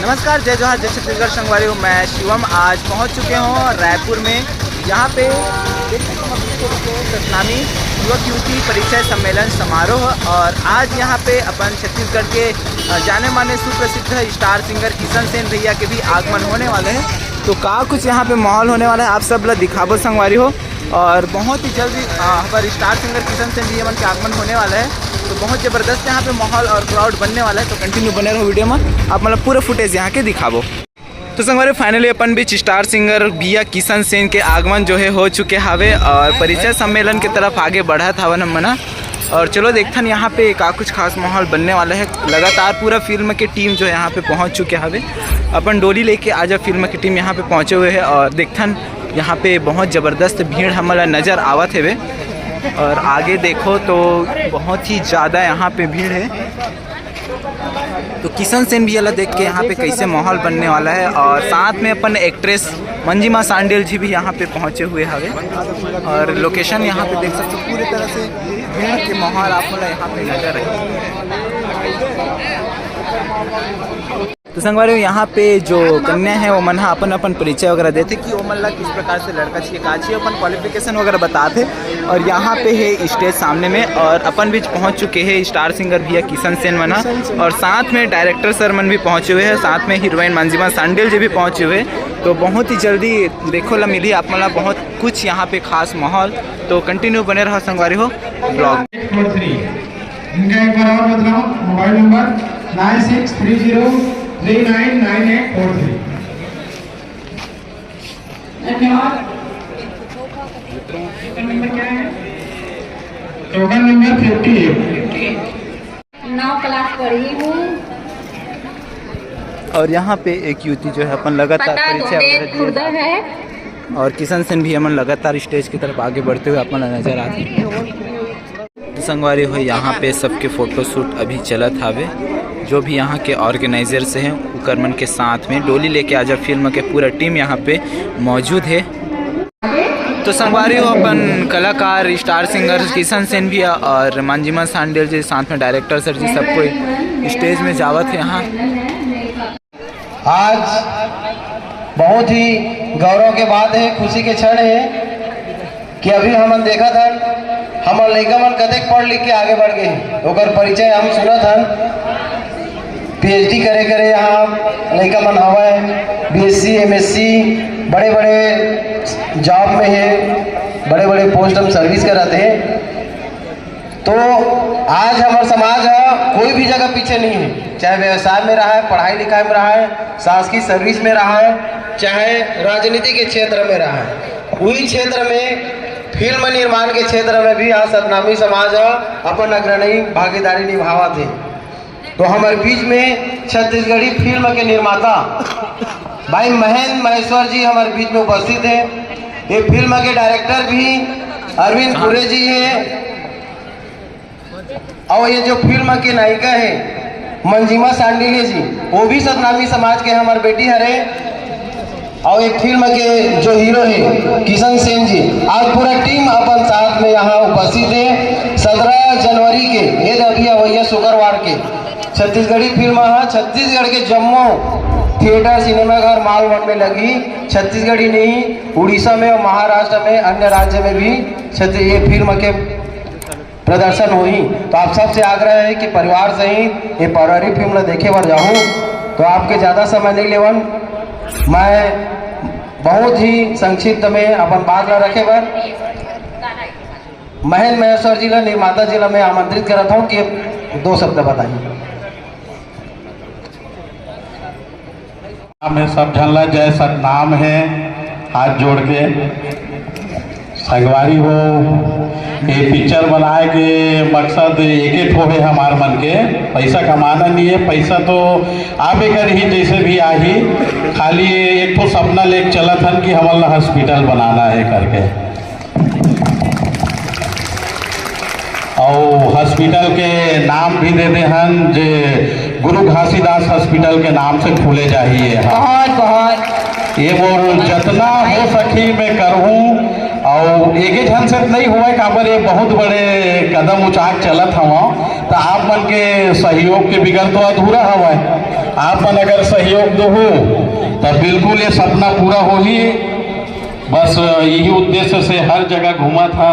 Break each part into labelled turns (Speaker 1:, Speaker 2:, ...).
Speaker 1: नमस्कार, जय जोहार, जय छत्तीसगढ़ संगवारी हूँ। मैं शिवम आज पहुँच चुके हूँ रायपुर में। यहाँ पे सतनामी युवक युवती परिचय सम्मेलन समारोह और आज यहाँ पे अपन छत्तीसगढ़ के जाने माने सुप्रसिद्ध स्टार सिंगर किशन सेन भैया के भी आगमन होने वाले हैं। तो का कुछ यहाँ पे माहौल होने वाला है, आप सब लोग दिखाबो संगवारी हो। और बहुत ही जल्दी हमारे स्टार सिंगर किशन सेन भैया के आगमन होने वाला है। तो बहुत ज़बरदस्त यहाँ पे माहौल और क्राउड बनने वाला है। तो कंटिन्यू बने रहो वीडियो में, आप मतलब पूरा फुटेज यहाँ के दिखाबो। तो संगवारी फाइनली अपन बीच स्टार सिंगर भैया किशन सेन के आगमन जो है हो चुके हावे और परिचय सम्मेलन की तरफ आगे बढ़ा था वन मना। और चलो देखथन यहाँ पे का कुछ खास माहौल बनने वाला है। लगातार पूरा फिल्म की टीम जो है यहाँ पे पहुँच चुके हावे। अपन डोली लेके आजा फिल्म की टीम यहाँ पे पहुँचे हुए हैं और देखथन यहाँ पे बहुत ज़बरदस्त भीड़ हमारा नज़र आवत है। और आगे देखो तो बहुत ही ज़्यादा यहाँ पे भीड़ है। तो किशन सेन भी अलग देख के यहाँ पे कैसे माहौल बनने वाला है। और साथ में अपन एक्ट्रेस मंजिमा सांडेल जी भी यहाँ पे पहुँचे हुए हवे। और लोकेशन यहाँ पे देख सकते हो, पूरी तरह से भीड़ के माहौल आपको यहाँ पे नजर है। तो संगवारी यहाँ पे जो कन्या है वो मन अपन अपन परिचय वगैरह देते कि वो मन किस प्रकार से लड़का चाहिए का चाहिए, अपन क्वालिफिकेशन वगैरह बताते। और यहाँ पे है स्टेज सामने में और अपन भी पहुँच चुके हैं स्टार सिंगर भैया किशन सेन मना। और साथ में डायरेक्टर सर मन भी पहुँचे हुए हैं, साथ में हीरोइन मंजिमा सांडेल जी भी पहुँचे हुए। तो बहुत ही जल्दी देखो ला मिली आप मतलब बहुत कुछ यहाँ पे खास माहौल। तो कंटिन्यू बने रहो संगवारी हो ब्लॉग।
Speaker 2: इनका एक बार और बताओ, मोबाइल नंबर 9630399843। धन्यवाद। नंबर क्या है? Token number 58।
Speaker 3: 9 क्लास पढ़ी हूँ।
Speaker 1: और यहाँ पे एक युवती जो है अपन लगातार परिचय वगैरह है। और किशन सेन भी अपन लगातार स्टेज की तरफ आगे बढ़ते हुए अपन नजर आते हैं। संगवारी हो यहाँ पे सबके फ़ोटो शूट अभी चलत हावे। जो भी यहाँ के ऑर्गेनाइजर्स हैं उकरमन के साथ में डोली लेके आजा फिल्म के पूरा टीम यहाँ पे मौजूद है। तो संगवारी हो अपन कलाकार स्टार सिंगर किशन सेन भी और मंजिमा सांडेल जी साथ में डायरेक्टर सर जी सबको स्टेज में जावत है। यहाँ
Speaker 4: आज बहुत ही गौरव के बात है, खुशी के क्षण है कि अभी हमन देखा था हमार लड़का मन कतेक पढ़ लिख के आगे बढ़ गए। ओकर परिचय हम सुना था, पीएचडी करे करे यहाँ लड़का मन हवा, बीएससी एमएससी बड़े बड़े जॉब में है, बड़े बड़े पोस्ट हम सर्विस कराते हैं। तो आज हमारा समाज है कोई भी जगह पीछे नहीं है, चाहे व्यवसाय में रहा है, पढ़ाई लिखाई में रहा है, शासकीय सर्विस में रहा है, चाहे राजनीति के क्षेत्र में रहा है। वही क्षेत्र में फिल्म निर्माण के क्षेत्र में भी यहाँ सतनामी समाज अपन अग्रणी भागीदारी निभावा थे। तो हमारे बीच में छत्तीसगढ़ी फिल्म के निर्माता भाई महेंद्र महेश्वर जी हमारे बीच में उपस्थित है। ये फिल्म के डायरेक्टर भी अरविंद पुरे जी है। और ये जो फिल्म के नायिका है मंजिमा सांडेल जी, वो भी सतनामी समाज के हमारे बेटी हरे। और एक फिल्म के जो हीरो है किशन सेन जी, आज पूरा टीम अपन साथ में यहाँ उपस्थित है। 17 जनवरी के ये अभी भैया शुक्रवार के छत्तीसगढ़ी फिल्म है छत्तीसगढ़ के जम्मू थिएटर सिनेमाघर मालवन में लगी। छत्तीसगढ़ी नहीं, उड़ीसा में और महाराष्ट्र में अन्य राज्य में भी ये फिल्म के प्रदर्शन हुई। तो आप सबसे आग्रह है कि परिवार सहित ये पारिवारिक फिल्म देखे बर जाऊँ। तो आपके ज़्यादा समय नहीं लेवन, मैं बहुत ही संक्षिप्त में अपन बात ला रखे बर महेंद्र महेश्वर जी ला निर्माता जी ला मैं आमंत्रित करता हूँ कि 2 शब्द बताइए।
Speaker 2: हमें सब झनला जय सतनाम है, हाथ जोड़ के संगवारी हो। ये पिक्चर बनाए के मकसद एक ठो है हमार मन के, पैसा कमाना नहीं है, पैसा तो आबे कर ही जैसे भी आ ही, खाली एक ठो सपना लेके चला था कि हमारा हॉस्पिटल बनाना है करके। और हॉस्पिटल के नाम भी दे दे हन जे गुरु घासीदास हॉस्पिटल के नाम से खुले जाइए। बहुत ये वो जितना हो सकी मैं करूँ। और एक झन से नहीं हुआ काबर ये बहुत बड़े कदम उठा चलत हवा। तो आप मन के सहयोग के बिगड़ तो अधूरा हवा। आप मन अगर सहयोग दो हो तो बिल्कुल ये सपना पूरा हो ही। बस यही उद्देश्य से हर जगह घूमा था,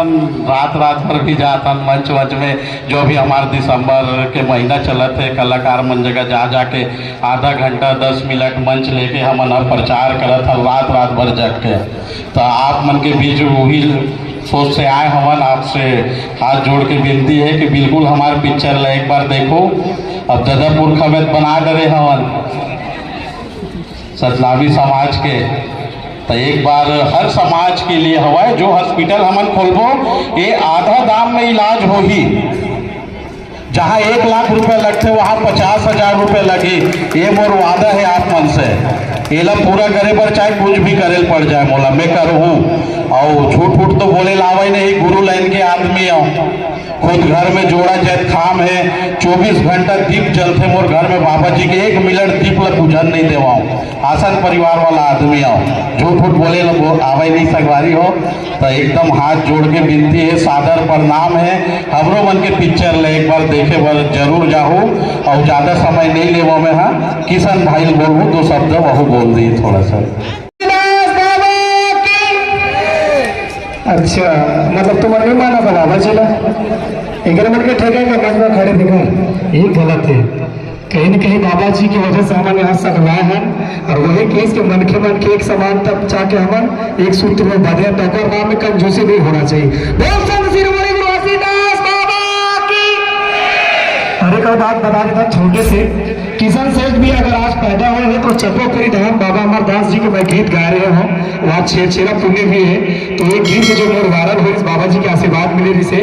Speaker 2: रात भर भी जाता मंच वंच में, जो भी हमारे दिसंबर के महीना चला थे कलाकार मन जगह जा जाके आधा घंटा 10 मिनट मंच लेके हम प्रचार करा था रात भर जग के। तो आप मन के बीच वही सोच से आए हवन, आपसे हाथ जोड़ के विनती है कि बिल्कुल हमारे पिक्चर ला एक बार देखो। अब जदरपुर खमेत बना डरे हवन सतनामी समाज के, तो एक बार हर समाज के लिए हवा है जो हॉस्पिटल हमन खोलबो ये आधा दाम में इलाज हो ही। जहाँ 1 लाख रुपए लगते वहाँ 50,000 रुपए लगी। ये मोर वादा है आप मन से, एला पूरा करे पर चाहे कुछ भी करे पड़ जाए मोला मैं करूँ। और झूठ फूट तो बोले लावे नहीं, गुरु लाइन के आदमी हो, खुद घर में जोड़ा जैत खाम है, 24 घंटा दीप जलते मोर घर में। बाबा जी के 1 मिनट दीप ला पूजन नहीं देवाऊँ, आसन परिवार वाला आदमी हो, झूठ फूट बोले आवे नहीं सकवारी हो। तो एकदम हाथ जोड़ के विनती है, सादर प्रणाम है। हमरो मन के पिक्चर ले एक बार देखे बर जरूर जाहू और ज़्यादा समय नहीं लेवो में। हाँ किशन भाई बोलूँ 2 शब्द वह बोल दी थोड़ा सा।
Speaker 4: अच्छा मतलब तुम नहीं माना बाबा जी ला एक मन के ठेके का मंच में खड़े देखा ये गलत है। कहीं न कहीं बाबा जी की वजह से हम यहाँ सकलाए हैं और वही केस के मन के एक समान तब चाके हम एक सूत्र में बधे तो नाम में कंजूसी नहीं होना चाहिए। बोल संत शिरोमणि गुरु घासीदास बाबा की। अरे का बात बता देता छोटे से किशन सेठ भी अगर आज पैदा हुए हैं तो चपोपुरी धाम बाबा अमरदास जी के मैं गीत गा रहे हो, वहाँ छेड़ा पुण्य भी है। तो एक गीत जो मोर वायरल हुई बाबा जी के आशीर्वाद मिले जिसे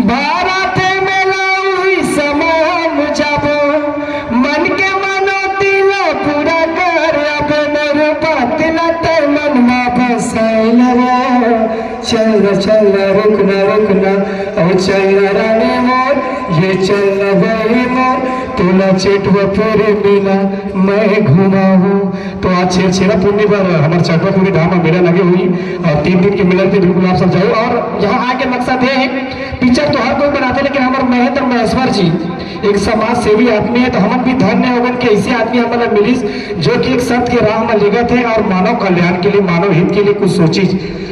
Speaker 4: भारत में लाऊं समान जाबो मन के मनोती ला पूरा कर अब मोर बात ला ते मन में बसैलवा चल चल रुकना और चल रानी मोर ये चल बड़ी मोर तोला चेटवा पूरे बिना मैं घुमाऊं। तो आज छेड़ा पुण्य पर हमारे चटवापुरी धाम में मेला लगे हुई और 3 दिन के मिलन पे बिल्कुल आप सब जाओ। और यहाँ आके मकसद ये है, पिक्चर तो हर कोई बनाते लेकिन हमारे महेंद्र महेश्वर जी एक समाज सेवी आदमी है। तो हम भी धन्य होगन के ऐसे आदमी हमारा मिली जो कि एक सत्य के राह में लिगत है और मानव कल्याण के लिए मानव हित के लिए कुछ सोची।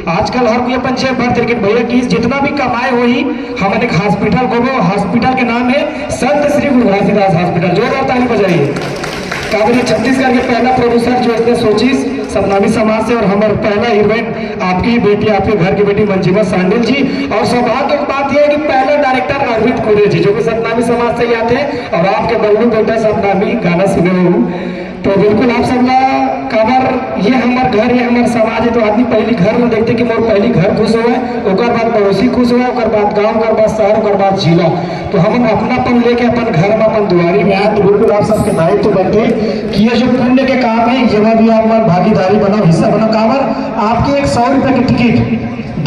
Speaker 4: आजकल हर कोई अपन जेब भर, लेकिन भैया की जितना भी कमाए हुई हमने एक हॉस्पिटल को, हॉस्पिटल के नाम है संत श्री गुरु घासीदास हॉस्पिटल। जोरदार ताली बजाइए। काबिल छत्तीसगढ़ के पहला प्रोड्यूसर जो इसने सोची सतनामी समाज से और हमारे पहला हीरोइन आपकी बेटी, आपके घर की बेटी मंजिमा सांडिल जी। और सौभाग्य की बात यह है कि पहले डायरेक्टर अरविंद कुरे जी जो कि सतनामी समाज से ही आते हैं और आपके बल्लू बेटा सतनामी गाना सुने हूँ। तो बिल्कुल आप सब खबर ये हमारे घर ये हमारे समाज है। तो आदमी पहली घर में देखते कि मोर पहली घर खुश हुआ है, ओकर बाद पड़ोसी खुश हुआ है, ओकर बाद गाँव, ओकर बाद शहर, ओकर बाद जिला। तो हम अपनापन लेके अपन घर में अपन दुआरी में आए। तो बिल्कुल आप सबके दायित्व बनते कि ये जो पुण्य के काम है जहाँ भी आप भागीदारी बनाओ, हिस्सा बनाओ। काबर आपके एक 100 रुपये की टिकट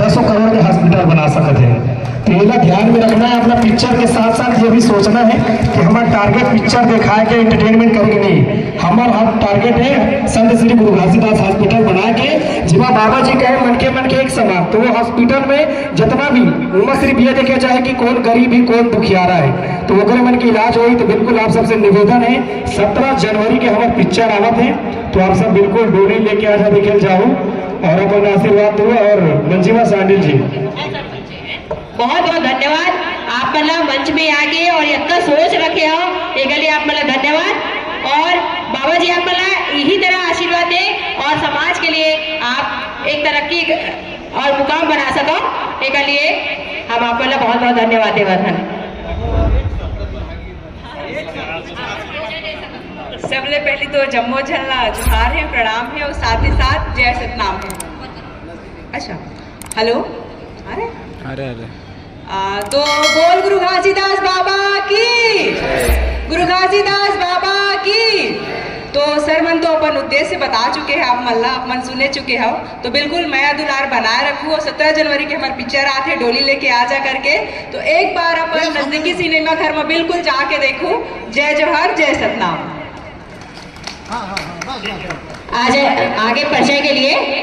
Speaker 4: 10 करोड़ के हॉस्पिटल बना सकते हैं। तो ये ध्यान में रखना है। अपना पिक्चर के साथ साथ ये भी सोचना है कि हमारा टारगेट पिक्चर दिखाए के एंटरटेनमेंट करेंगे नहीं, हमारा टारगेट है संत श्री गुरु घासीदास हॉस्पिटल बना के जिमा बाबा जी कहे मन के एक समान। तो वो हॉस्पिटल में जितना भी उम्र सिर्फ ये देखे जाए कि कौन गरीब ही कौन दुखियारा है, तो वो मन की इलाज हुई। तो बिल्कुल आप सबसे निवेदन है 17 जनवरी के हमारे पिक्चर आवत है, तो आप सब बिल्कुल डोरी लेके आजा देखे जाओ और अपन आशीर्वाद दो। और मंजिमा सांडिल जी
Speaker 3: बहुत बहुत धन्यवाद। आप मतलब मंच में आगे और इतना सोच रखे हो एक लिए आप मतलब धन्यवाद। और बाबा जी आप मतलब यही तरह आशीर्वाद दें और समाज के लिए आप एक तरक्की और मुकाम बना सको एक लिए हम आप मतलब बहुत बहुत धन्यवाद देवधन।
Speaker 5: सबले पहले तो जम्मो झल्ला जोहार है, प्रणाम है और साथ ही साथ जय सतनाम है। अच्छा हेलो अरे
Speaker 1: अरे
Speaker 5: तो बोल गुरु घासीदास बाबा की, गुरु घासीदास बाबा की। तो सर मन तो अपन उद्देश्य बता चुके हैं, आप मल्ला आप मन सुने चुके हो। तो बिल्कुल मैं दुलार बनाए रखूँ और 17 जनवरी के हमारे पिक्चर आते हैं डोली लेके आ जा करके। तो एक बार अपन नजदीकी सिनेमा घर में बिल्कुल जाके देखूँ। जय जोहर जय सतनाम।
Speaker 3: आज आगे परिचय के लिए